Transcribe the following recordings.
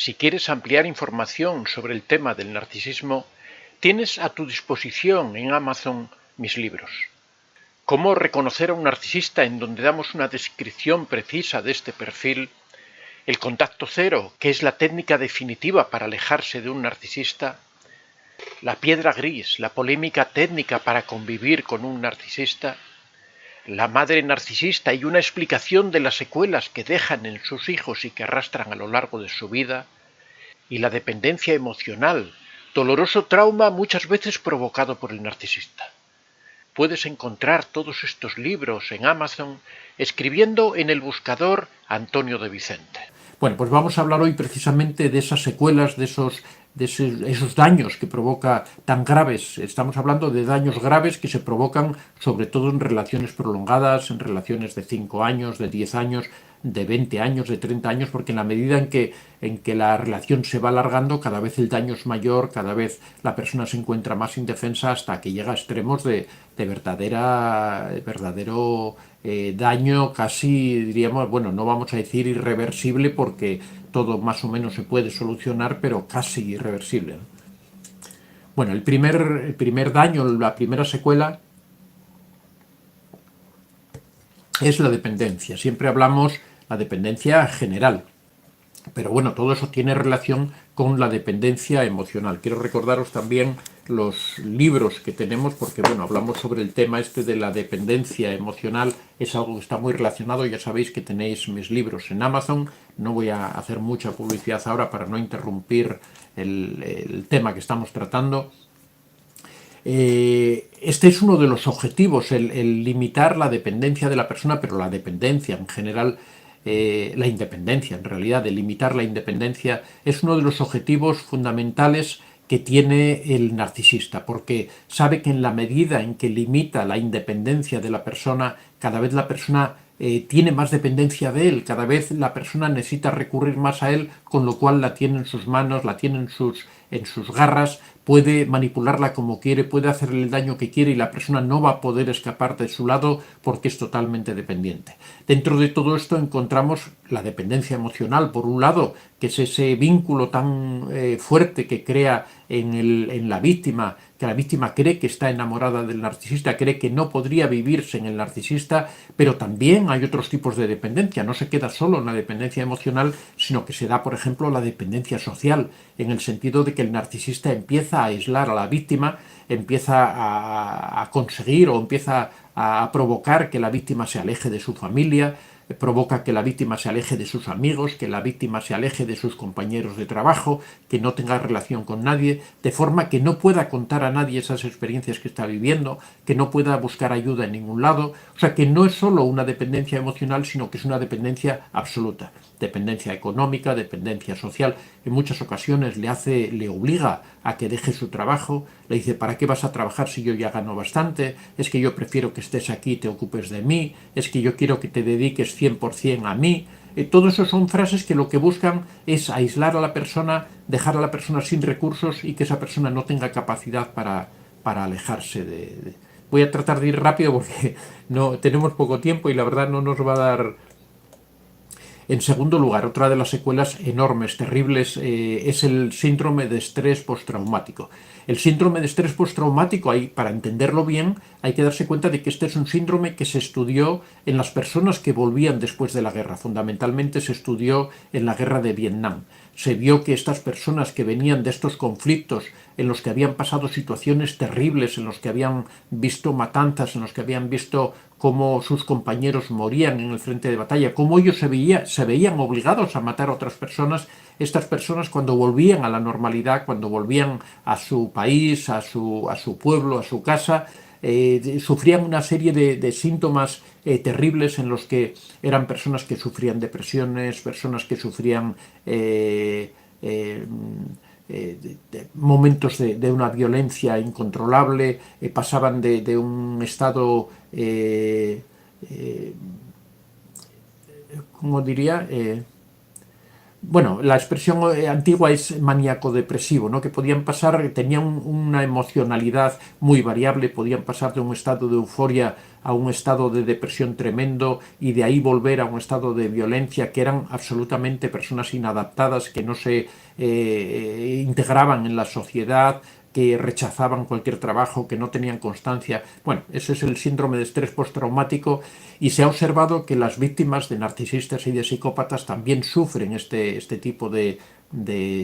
Si quieres ampliar información sobre el tema del narcisismo, tienes a tu disposición en Amazon mis libros. Cómo reconocer a un narcisista, en donde damos una descripción precisa de este perfil. El contacto cero, que es la técnica definitiva para alejarse de un narcisista. La piedra gris, la polémica técnica para convivir con un narcisista. La madre narcisista y una explicación de las secuelas que dejan en sus hijos y que arrastran a lo largo de su vida. Y la dependencia emocional, doloroso trauma muchas veces provocado por el narcisista. Puedes encontrar todos estos libros en Amazon escribiendo en el buscador Antonio de Vicente. Bueno, pues vamos a hablar hoy precisamente de esas secuelas, de esos daños que provoca tan graves. Estamos hablando de daños graves que se provocan sobre todo en relaciones prolongadas, en relaciones de 5 años, de 10 años, de 20 años, de 30 años, porque en la medida en que la relación se va alargando, cada vez el daño es mayor, cada vez la persona se encuentra más indefensa hasta que llega a extremos de verdadero daño casi, diríamos, bueno, no vamos a decir irreversible porque todo más o menos se puede solucionar, pero casi irreversible. Bueno, el primer daño, la primera secuela es la dependencia. Siempre hablamos la dependencia general, pero bueno, todo eso tiene relación con la dependencia emocional. Quiero recordaros también los libros que tenemos, porque bueno, hablamos sobre el tema este de la dependencia emocional, es algo que está muy relacionado. Ya sabéis que tenéis mis libros en Amazon. No voy a hacer mucha publicidad ahora para no interrumpir el tema que estamos tratando. Este es uno de los objetivos, el limitar la dependencia de la persona, pero la dependencia en general, la independencia en realidad, de limitar la independencia, es uno de los objetivos fundamentales que tiene el narcisista, porque sabe que en la medida en que limita la independencia de la persona, cada vez la persona tiene más dependencia de él, cada vez la persona necesita recurrir más a él, con lo cual la tiene en sus manos, la tiene en sus garras, puede manipularla como quiere, puede hacerle el daño que quiere y la persona no va a poder escapar de su lado porque es totalmente dependiente. Dentro de todo esto encontramos la dependencia emocional, por un lado, que es ese vínculo tan fuerte que crea en la víctima, que la víctima cree que está enamorada del narcisista, cree que no podría vivir sin el narcisista, pero también hay otros tipos de dependencia. No se queda solo en la dependencia emocional, sino que se da, por ejemplo, la dependencia social, en el sentido de que el narcisista empieza a aislar a la víctima, empieza a conseguir o empieza a provocar que la víctima se aleje de su familia, provoca que la víctima se aleje de sus amigos, que la víctima se aleje de sus compañeros de trabajo, que no tenga relación con nadie, de forma que no pueda contar a nadie esas experiencias que está viviendo, que no pueda buscar ayuda en ningún lado. O sea, que no es solo una dependencia emocional, sino que es una dependencia absoluta. Dependencia económica, dependencia social. En muchas ocasiones le obliga a que deje su trabajo, le dice: ¿para qué vas a trabajar si yo ya gano bastante? Es que yo prefiero que estés aquí y te ocupes de mí, es que yo quiero que te dediques 100% a mí. Todo eso son frases que lo que buscan es aislar a la persona, dejar a la persona sin recursos y que esa persona no tenga capacidad para alejarse Voy a tratar de ir rápido porque no tenemos poco tiempo y la verdad no nos va a dar. En segundo lugar, otra de las secuelas enormes, terribles, es el síndrome de estrés postraumático. El síndrome de estrés postraumático, para entenderlo bien, hay que darse cuenta de que este es un síndrome que se estudió en las personas que volvían después de la guerra. Fundamentalmente se estudió en la guerra de Vietnam. Se vio que estas personas que venían de estos conflictos, en los que habían pasado situaciones terribles, en los que habían visto matanzas, en los que habían visto cómo sus compañeros morían en el frente de batalla, cómo ellos se veían obligados a matar a otras personas, estas personas cuando volvían a la normalidad, cuando volvían a su país, a su pueblo, a su casa, sufrían una serie de síntomas terribles, en los que eran personas que sufrían depresiones, personas que sufrían momentos de una violencia incontrolable, pasaban de un estado, ¿cómo diría? bueno, la expresión antigua es maníaco-depresivo, ¿no? Que podían pasar, tenían una emocionalidad muy variable, podían pasar de un estado de euforia a un estado de depresión tremendo y de ahí volver a un estado de violencia, que eran absolutamente personas inadaptadas, que no se integraban en la sociedad, que rechazaban cualquier trabajo, que no tenían constancia. Bueno, ese es el síndrome de estrés postraumático y se ha observado que las víctimas de narcisistas y de psicópatas también sufren este tipo de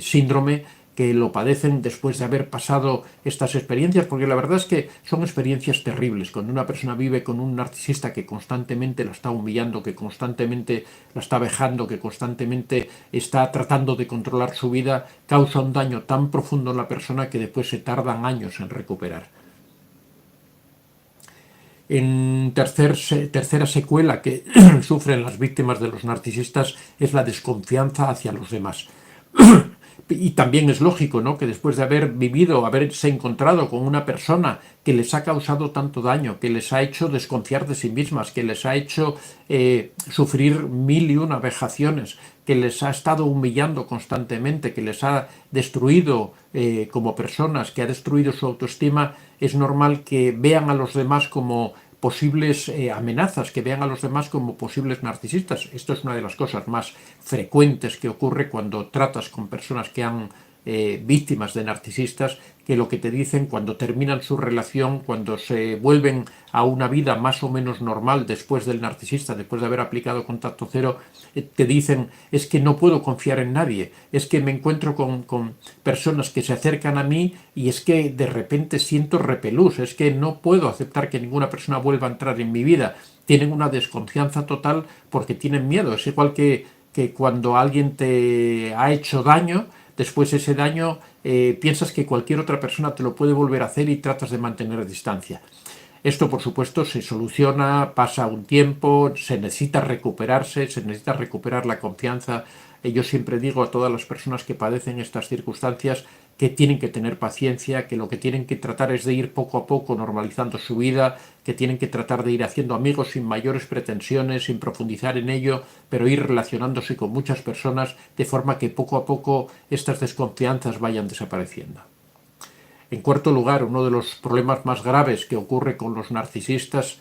síndrome, que lo padecen después de haber pasado estas experiencias, porque la verdad es que son experiencias terribles. Cuando una persona vive con un narcisista que constantemente la está humillando, que constantemente la está vejando, que constantemente está tratando de controlar su vida, causa un daño tan profundo en la persona que después se tardan años en recuperar. En tercera secuela que sufren las víctimas de los narcisistas es la desconfianza hacia los demás. Y también es lógico, ¿no?, que después de haber vivido, haberse encontrado con una persona que les ha causado tanto daño, que les ha hecho desconfiar de sí mismas, que les ha hecho sufrir 1001 vejaciones, que les ha estado humillando constantemente, que les ha destruido como personas, que ha destruido su autoestima, es normal que vean a los demás como posibles amenazas, que vean a los demás como posibles narcisistas. Esto es una de las cosas más frecuentes que ocurre cuando tratas con personas que han víctimas de narcisistas, que lo que te dicen cuando terminan su relación, cuando se vuelven a una vida más o menos normal después del narcisista, después de haber aplicado contacto cero, te dicen: es que no puedo confiar en nadie, es que me encuentro con personas que se acercan a mí y es que de repente siento repelús, es que no puedo aceptar que ninguna persona vuelva a entrar en mi vida. Tienen una desconfianza total porque tienen miedo. Es igual que cuando alguien te ha hecho daño, después ese daño piensas que cualquier otra persona te lo puede volver a hacer y tratas de mantener distancia. Esto, por supuesto, se soluciona, pasa un tiempo, se necesita recuperarse, se necesita recuperar la confianza. Yo siempre digo a todas las personas que padecen estas circunstancias que tienen que tener paciencia, que lo que tienen que tratar es de ir poco a poco normalizando su vida, que tienen que tratar de ir haciendo amigos sin mayores pretensiones, sin profundizar en ello, pero ir relacionándose con muchas personas de forma que poco a poco estas desconfianzas vayan desapareciendo. En cuarto lugar, uno de los problemas más graves que ocurre con los narcisistas,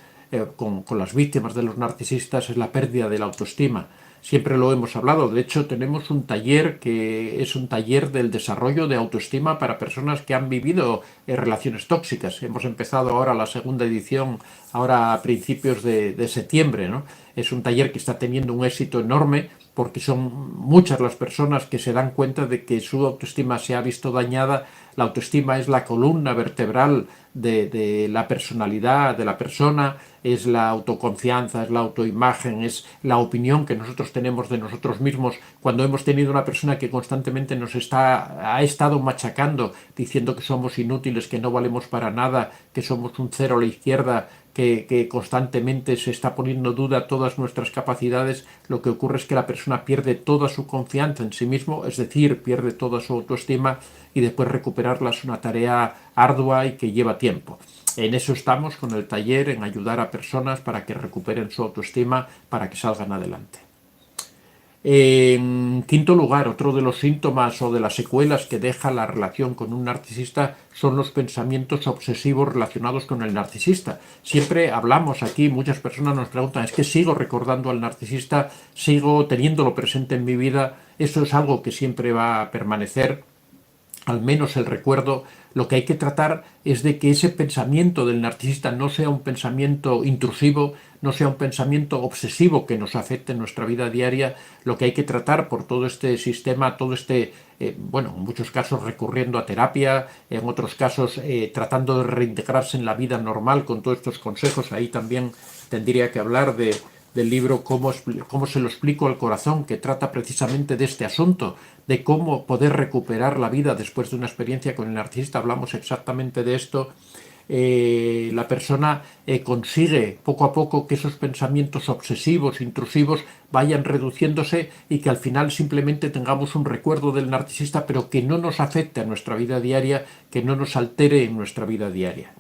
con las víctimas de los narcisistas, es la pérdida de la autoestima. Siempre lo hemos hablado. De hecho, tenemos un taller que es un taller del desarrollo de autoestima para personas que han vivido relaciones tóxicas. Hemos empezado ahora la segunda edición, ahora a principios de septiembre, ¿no? Es un taller que está teniendo un éxito enorme porque son muchas las personas que se dan cuenta de que su autoestima se ha visto dañada. La autoestima es la columna vertebral de la personalidad de la persona, es la autoconfianza, es la autoimagen, es la opinión que nosotros tenemos de nosotros mismos. Cuando hemos tenido una persona que constantemente ha estado machacando, diciendo que somos inútiles, que no valemos para nada, que somos un cero a la izquierda, que constantemente se está poniendo en duda todas nuestras capacidades, lo que ocurre es que la persona pierde toda su confianza en sí mismo, es decir, pierde toda su autoestima, y después recuperarla es una tarea ardua y que lleva tiempo. En eso estamos con el taller, en ayudar a personas para que recuperen su autoestima, para que salgan adelante. En quinto lugar, otro de los síntomas o de las secuelas que deja la relación con un narcisista son los pensamientos obsesivos relacionados con el narcisista. Siempre hablamos aquí, muchas personas nos preguntan: ¿es que sigo recordando al narcisista? ¿Sigo teniéndolo presente en mi vida? Eso es algo que siempre va a permanecer, al menos el recuerdo. Lo que hay que tratar es de que ese pensamiento del narcisista no sea un pensamiento intrusivo, no sea un pensamiento obsesivo que nos afecte en nuestra vida diaria. Lo que hay que tratar por todo este sistema, en muchos casos recurriendo a terapia, en otros casos tratando de reintegrarse en la vida normal con todos estos consejos. Ahí también tendría que hablar del libro cómo se lo explico al corazón, que trata precisamente de este asunto, de cómo poder recuperar la vida después de una experiencia con el narcisista. Hablamos exactamente de esto. La persona consigue poco a poco que esos pensamientos obsesivos, intrusivos, vayan reduciéndose y que al final simplemente tengamos un recuerdo del narcisista, pero que no nos afecte a nuestra vida diaria, que no nos altere en nuestra vida diaria.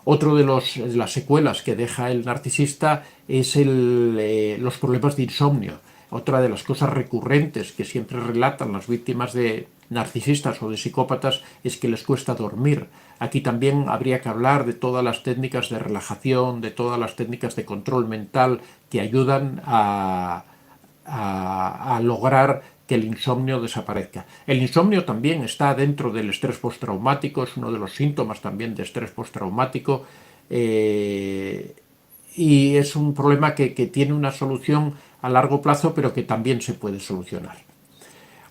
Otro de las secuelas que deja el narcisista es los problemas de insomnio. Otra de las cosas recurrentes que siempre relatan las víctimas de narcisistas o de psicópatas es que les cuesta dormir. Aquí también habría que hablar de todas las técnicas de relajación, de todas las técnicas de control mental que ayudan a lograr que el insomnio desaparezca. El insomnio también está dentro del estrés postraumático, es uno de los síntomas también de estrés postraumático, y es un problema que tiene una solución a largo plazo, pero que también se puede solucionar.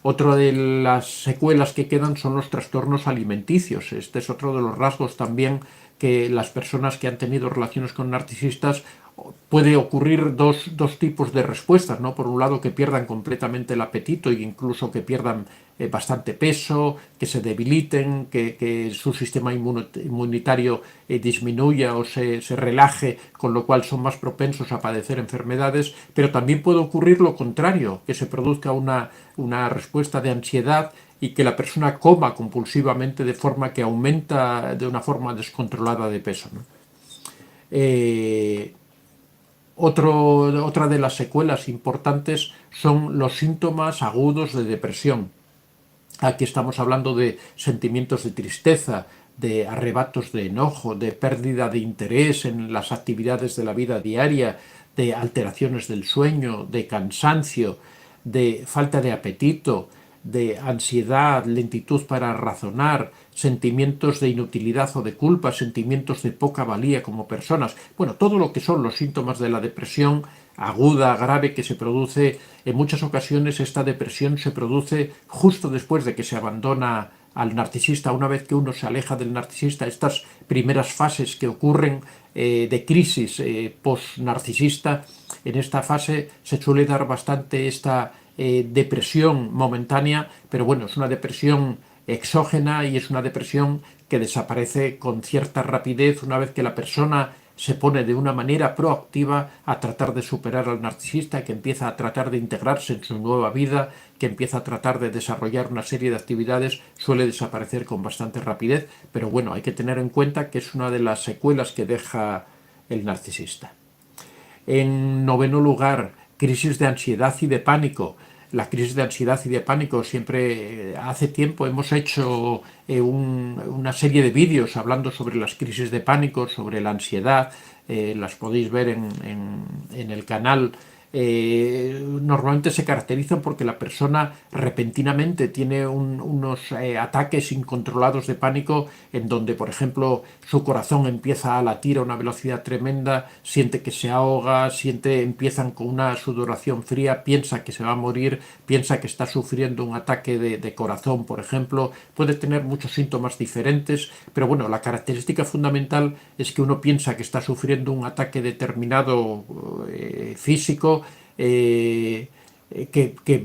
Otra de las secuelas que quedan son los trastornos alimenticios. Este es otro de los rasgos también que las personas que han tenido relaciones con narcisistas puede ocurrir dos tipos de respuestas, ¿no? Por un lado, que pierdan completamente el apetito e incluso que pierdan bastante peso, que se debiliten, que su sistema inmunitario disminuya o se relaje, con lo cual son más propensos a padecer enfermedades, pero también puede ocurrir lo contrario, que se produzca una respuesta de ansiedad y que la persona coma compulsivamente de forma que aumenta de una forma descontrolada de peso, ¿no? Otra de las secuelas importantes son los síntomas agudos de depresión. Aquí estamos hablando de sentimientos de tristeza, de arrebatos de enojo, de pérdida de interés en las actividades de la vida diaria, de alteraciones del sueño, de cansancio, de falta de apetito, de ansiedad, lentitud para razonar, sentimientos de inutilidad o de culpa, sentimientos de poca valía como personas. Bueno, todo lo que son los síntomas de la depresión aguda, grave, que se produce en muchas ocasiones. Esta depresión se produce justo después de que se abandona al narcisista. Una vez que uno se aleja del narcisista, estas primeras fases que ocurren de crisis post-narcisista, en esta fase se suele dar bastante esta depresión momentánea, pero bueno, es una depresión exógena y es una depresión que desaparece con cierta rapidez una vez que la persona se pone de una manera proactiva a tratar de superar al narcisista, que empieza a tratar de integrarse en su nueva vida, que empieza a tratar de desarrollar una serie de actividades. Suele desaparecer con bastante rapidez, pero bueno, hay que tener en cuenta que es una de las secuelas que deja el narcisista. En noveno lugar, crisis de ansiedad y de pánico. La crisis de ansiedad y de pánico siempre, hace tiempo hemos hecho una serie de vídeos hablando sobre las crisis de pánico, sobre la ansiedad, las podéis ver en el canal. Normalmente se caracterizan porque la persona repentinamente tiene unos ataques incontrolados de pánico en donde, por ejemplo, su corazón empieza a latir a una velocidad tremenda, siente que se ahoga, empiezan con una sudoración fría, piensa que se va a morir, piensa que está sufriendo un ataque de corazón, por ejemplo. Puede tener muchos síntomas diferentes, pero bueno, la característica fundamental es que uno piensa que está sufriendo un ataque determinado físico, que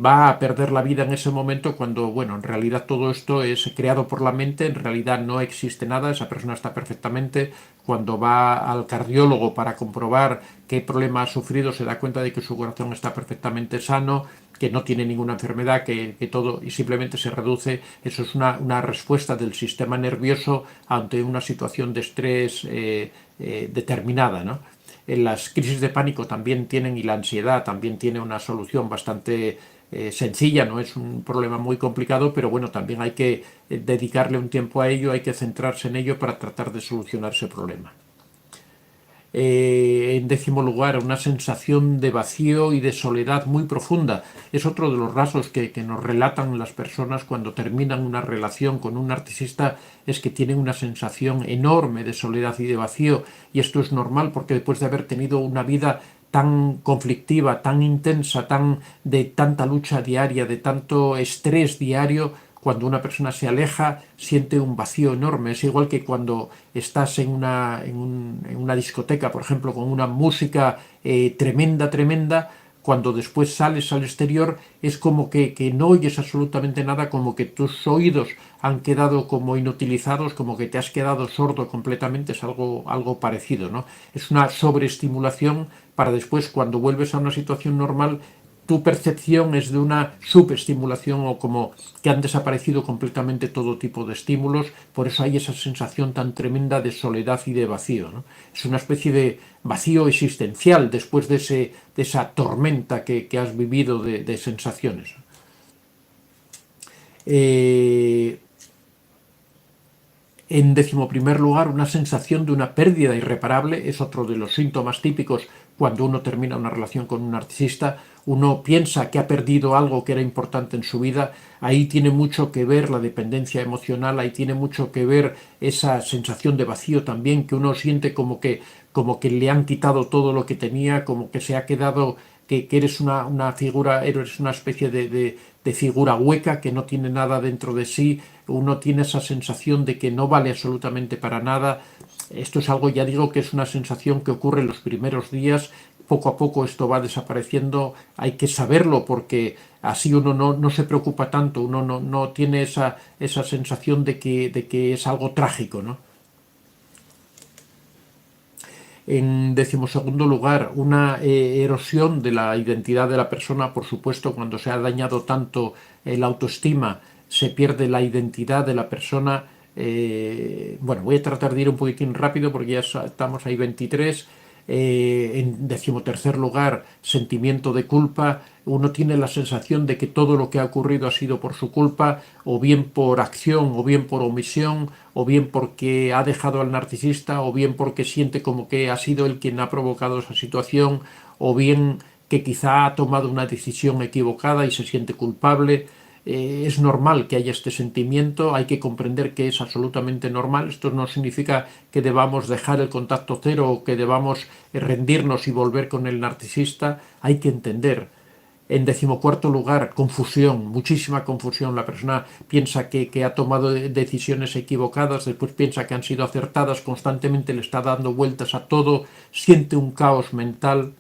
va a perder la vida en ese momento, cuando, bueno, en realidad todo esto es creado por la mente, en realidad no existe nada, esa persona está perfectamente. Cuando va al cardiólogo para comprobar qué problema ha sufrido, se da cuenta de que su corazón está perfectamente sano, que no tiene ninguna enfermedad, que todo, y simplemente se reduce. Eso es una respuesta del sistema nervioso ante una situación de estrés determinada, ¿no? Las crisis de pánico también tienen, y la ansiedad también tiene una solución bastante sencilla, no es un problema muy complicado, pero bueno, también hay que dedicarle un tiempo a ello, hay que centrarse en ello para tratar de solucionar ese problema. En décimo lugar, una sensación de vacío y de soledad muy profunda. Es otro de los rasgos que nos relatan las personas cuando terminan una relación con un narcisista, es que tienen una sensación enorme de soledad y de vacío, y esto es normal porque después de haber tenido una vida tan conflictiva, tan intensa, de tanta lucha diaria, de tanto estrés diario, cuando una persona se aleja siente un vacío enorme. Es igual que cuando estás en una discoteca, por ejemplo, con una música tremenda, cuando después sales al exterior es como que no oyes absolutamente nada, como que tus oídos han quedado como inutilizados, como que te has quedado sordo completamente. Es algo parecido, ¿no? Es una sobreestimulación para después, cuando vuelves a una situación normal, tu percepción es de una subestimulación o como que han desaparecido completamente todo tipo de estímulos, por eso hay esa sensación tan tremenda de soledad y de vacío, ¿no? Es una especie de vacío existencial después de esa tormenta que has vivido de sensaciones. En 11º lugar, una sensación de una pérdida irreparable es otro de los síntomas típicos cuando uno termina una relación con un narcisista. Uno piensa que ha perdido algo que era importante en su vida. Ahí tiene mucho que ver la dependencia emocional, ahí tiene mucho que ver esa sensación de vacío también, que uno siente como que le han quitado todo lo que tenía, como que se ha quedado, que eres una figura, eres una especie de figura hueca que no tiene nada dentro de sí. Uno tiene esa sensación de que no vale absolutamente para nada. Esto es algo, ya digo, que es una sensación que ocurre en los primeros días. Poco a poco esto va desapareciendo. Hay que saberlo porque así uno no se preocupa tanto, uno no tiene esa sensación de que es algo trágico, ¿no? En 12º lugar, una erosión de la identidad de la persona. Por supuesto, cuando se ha dañado tanto la autoestima, se pierde la identidad de la persona. Bueno, voy a tratar de ir un poquitín rápido porque ya estamos ahí 23. En 13º lugar, sentimiento de culpa. Uno tiene la sensación de que todo lo que ha ocurrido ha sido por su culpa, o bien por acción, o bien por omisión, o bien porque ha dejado al narcisista, o bien porque siente como que ha sido él quien ha provocado esa situación, o bien que quizá ha tomado una decisión equivocada y se siente culpable. Es normal que haya este sentimiento, hay que comprender que es absolutamente normal. Esto no significa que debamos dejar el contacto cero o que debamos rendirnos y volver con el narcisista. Hay que entender. En 14º lugar, confusión, muchísima confusión. La persona piensa que ha tomado decisiones equivocadas, después piensa que han sido acertadas, constantemente le está dando vueltas a todo, siente un caos mental.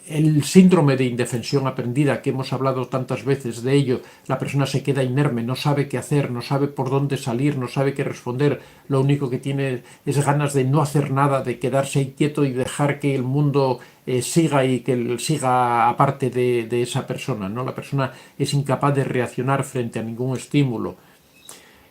El síndrome de indefensión aprendida, que hemos hablado tantas veces de ello, la persona se queda inerme, no sabe qué hacer, no sabe por dónde salir, no sabe qué responder, lo único que tiene es ganas de no hacer nada, de quedarse ahí quieto y dejar que el mundo siga y que él siga aparte de esa persona, ¿no? La persona es incapaz de reaccionar frente a ningún estímulo.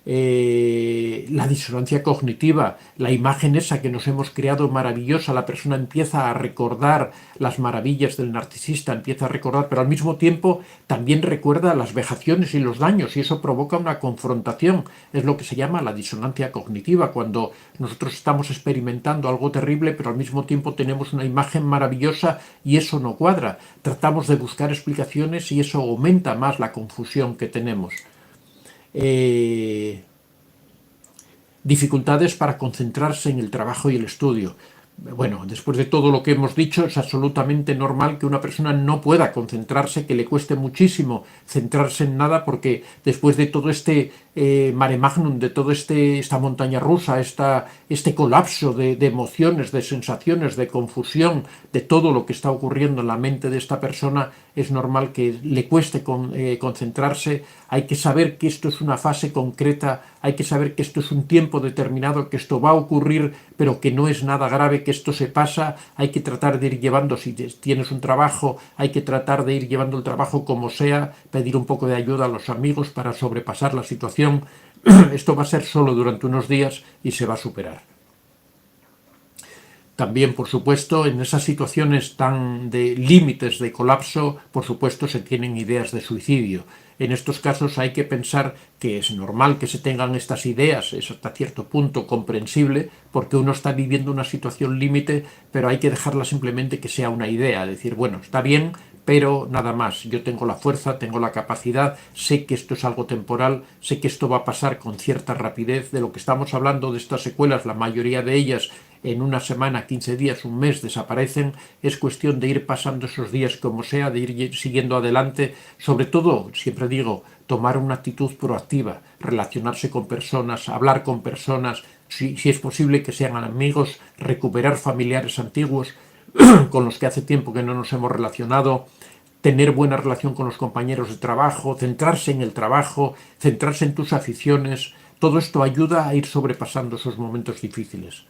La disonancia cognitiva, la imagen esa que nos hemos creado maravillosa, la persona empieza a recordar las maravillas del narcisista, empieza a recordar, pero al mismo tiempo también recuerda las vejaciones y los daños, y eso provoca una confrontación. Es lo que se llama la disonancia cognitiva, cuando nosotros estamos experimentando algo terrible, pero al mismo tiempo tenemos una imagen maravillosa y eso no cuadra. Tratamos de buscar explicaciones y eso aumenta más la confusión que tenemos. Dificultades para concentrarse en el trabajo y el estudio. Bueno, después de todo lo que hemos dicho, es absolutamente normal que una persona no pueda concentrarse, que le cueste muchísimo centrarse en nada, porque después de todo este mare magnum, de toda esta montaña rusa, este colapso de emociones, de sensaciones, de confusión, de todo lo que está ocurriendo en la mente de esta persona, es normal que le cueste concentrarse. Hay que saber que esto es una fase concreta, hay que saber que esto es un tiempo determinado, que esto va a ocurrir, pero que no es nada grave, que esto se pasa. Hay que tratar de ir llevando, si tienes un trabajo, hay que tratar de ir llevando el trabajo como sea, pedir un poco de ayuda a los amigos para sobrepasar la situación. Esto va a ser solo durante unos días y se va a superar. También, por supuesto, en esas situaciones tan de límites de colapso, por supuesto, se tienen ideas de suicidio. En estos casos hay que pensar que es normal que se tengan estas ideas, es hasta cierto punto comprensible, porque uno está viviendo una situación límite, pero hay que dejarla simplemente que sea una idea, decir, bueno, está bien, pero nada más, yo tengo la fuerza, tengo la capacidad, sé que esto es algo temporal, sé que esto va a pasar con cierta rapidez. De lo que estamos hablando, de estas secuelas, la mayoría de ellas en una semana, 15 días, un mes desaparecen. Es cuestión de ir pasando esos días como sea, de ir siguiendo adelante. Sobre todo, siempre digo, tomar una actitud proactiva, relacionarse con personas, hablar con personas, si es posible que sean amigos, recuperar familiares antiguos con los que hace tiempo que no nos hemos relacionado, tener buena relación con los compañeros de trabajo, centrarse en el trabajo, centrarse en tus aficiones. Todo esto ayuda a ir sobrepasando esos momentos difíciles.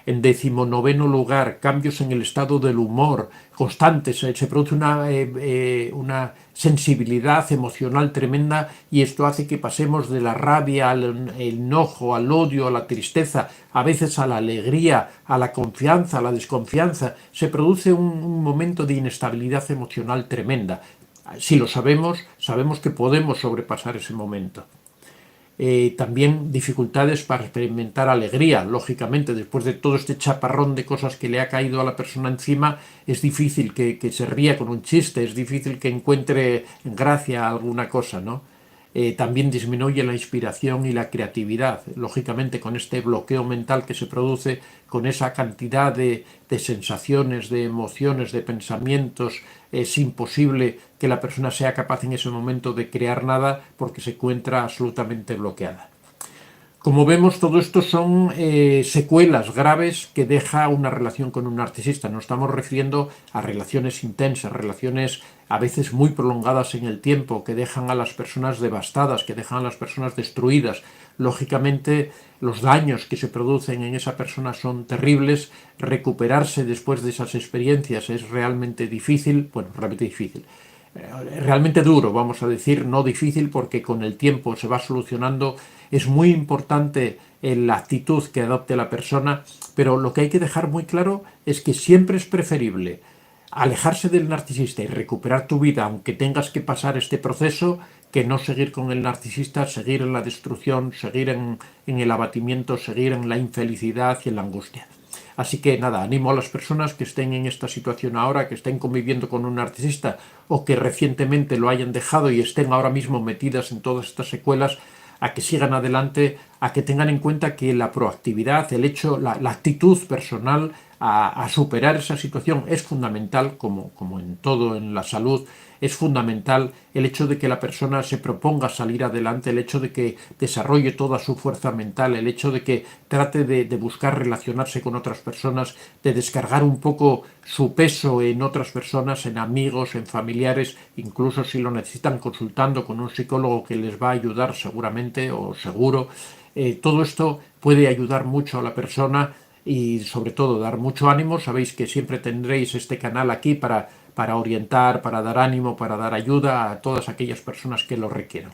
En 19º lugar, cambios en el estado del humor constantes. Se produce una sensibilidad emocional tremenda y esto hace que pasemos de la rabia al enojo, al odio, a la tristeza, a veces a la alegría, a la confianza, a la desconfianza. Se produce un momento de inestabilidad emocional tremenda. Si lo sabemos, sabemos que podemos sobrepasar ese momento. También dificultades para experimentar alegría, lógicamente, después de todo este chaparrón de cosas que le ha caído a la persona encima, es difícil que se ría con un chiste, es difícil que encuentre gracia a alguna cosa, ¿no? También disminuye la inspiración y la creatividad, lógicamente con este bloqueo mental que se produce, con esa cantidad de sensaciones, de emociones, de pensamientos. Es imposible que la persona sea capaz en ese momento de crear nada porque se encuentra absolutamente bloqueada. Como vemos, todo esto son secuelas graves que deja una relación con un narcisista. Nos estamos refiriendo a relaciones intensas, relaciones a veces muy prolongadas en el tiempo, que dejan a las personas devastadas, que dejan a las personas destruidas. Lógicamente, los daños que se producen en esa persona son terribles. Recuperarse después de esas experiencias es realmente difícil, realmente duro, vamos a decir, no difícil, porque con el tiempo se va solucionando. Es muy importante la actitud que adopte la persona, pero lo que hay que dejar muy claro es que siempre es preferible alejarse del narcisista y recuperar tu vida, aunque tengas que pasar este proceso, que no seguir con el narcisista, seguir en la destrucción, seguir en el abatimiento, seguir en la infelicidad y en la angustia. Así que nada, animo a las personas que estén en esta situación ahora, que estén conviviendo con un narcisista o que recientemente lo hayan dejado y estén ahora mismo metidas en todas estas secuelas, a que sigan adelante, a que tengan en cuenta que la proactividad, el hecho, la actitud personal a superar esa situación es fundamental, como en todo en la salud. Es fundamental el hecho de que la persona se proponga salir adelante, el hecho de que desarrolle toda su fuerza mental, el hecho de que trate de buscar relacionarse con otras personas, de descargar un poco su peso en otras personas, en amigos, en familiares, incluso si lo necesitan consultando con un psicólogo que les va a ayudar seguramente o seguro. Todo esto puede ayudar mucho a la persona y sobre todo dar mucho ánimo. Sabéis que siempre tendréis este canal aquí para orientar, para dar ánimo, para dar ayuda a todas aquellas personas que lo requieran.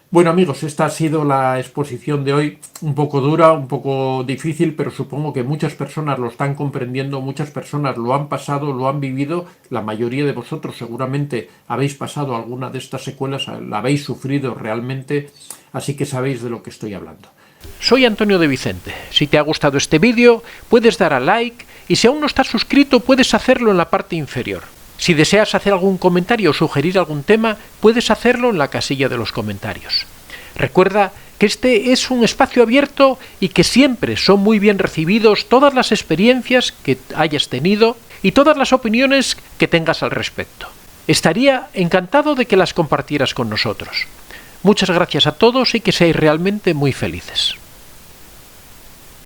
Bueno amigos, esta ha sido la exposición de hoy, un poco dura, un poco difícil, pero supongo que muchas personas lo están comprendiendo, muchas personas lo han pasado, lo han vivido. La mayoría de vosotros seguramente habéis pasado alguna de estas secuelas, la habéis sufrido realmente, así que sabéis de lo que estoy hablando. Soy Antonio de Vicente. Si te ha gustado este vídeo, puedes dar a like y si aún no estás suscrito, puedes hacerlo en la parte inferior. Si deseas hacer algún comentario o sugerir algún tema, puedes hacerlo en la casilla de los comentarios. Recuerda que este es un espacio abierto y que siempre son muy bien recibidos todas las experiencias que hayas tenido y todas las opiniones que tengas al respecto. Estaría encantado de que las compartieras con nosotros. Muchas gracias a todos y que seáis realmente muy felices.